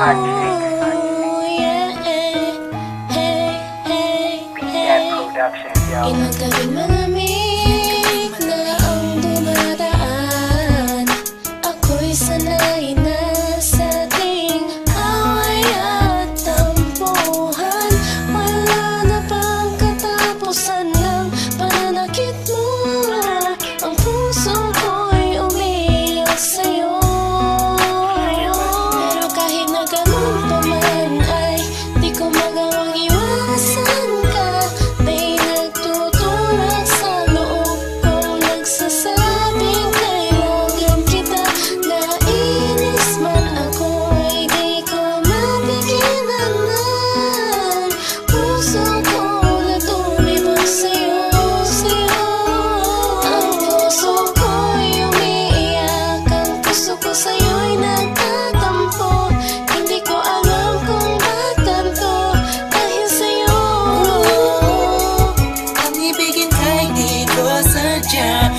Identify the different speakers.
Speaker 1: Hot Chicks, Productions, yo.
Speaker 2: Ilang gabing malamig na ang dumadaan. Ako'y sanay na sa ating away at tampuhan. Wala na bang katapusan ng pananakit mo? Ang puso ko'y umiiyak sa'yo. Pero kahit na ganun pa man ay di ko magawang iwasan ka. May nagtutulak sa loob kong nagsasabing kailangan kita. Nainis man ako'y di ko mapigilan ng puso ko na tumibok sa'yo, sa'yo. Ang puso ko'y umiiyak, ang puso ko sa'yo'y nagtatampo. Hindi ko alam kung ba't ganito dahil sa'yo.
Speaker 3: Ang ibigin kay di ko sadya.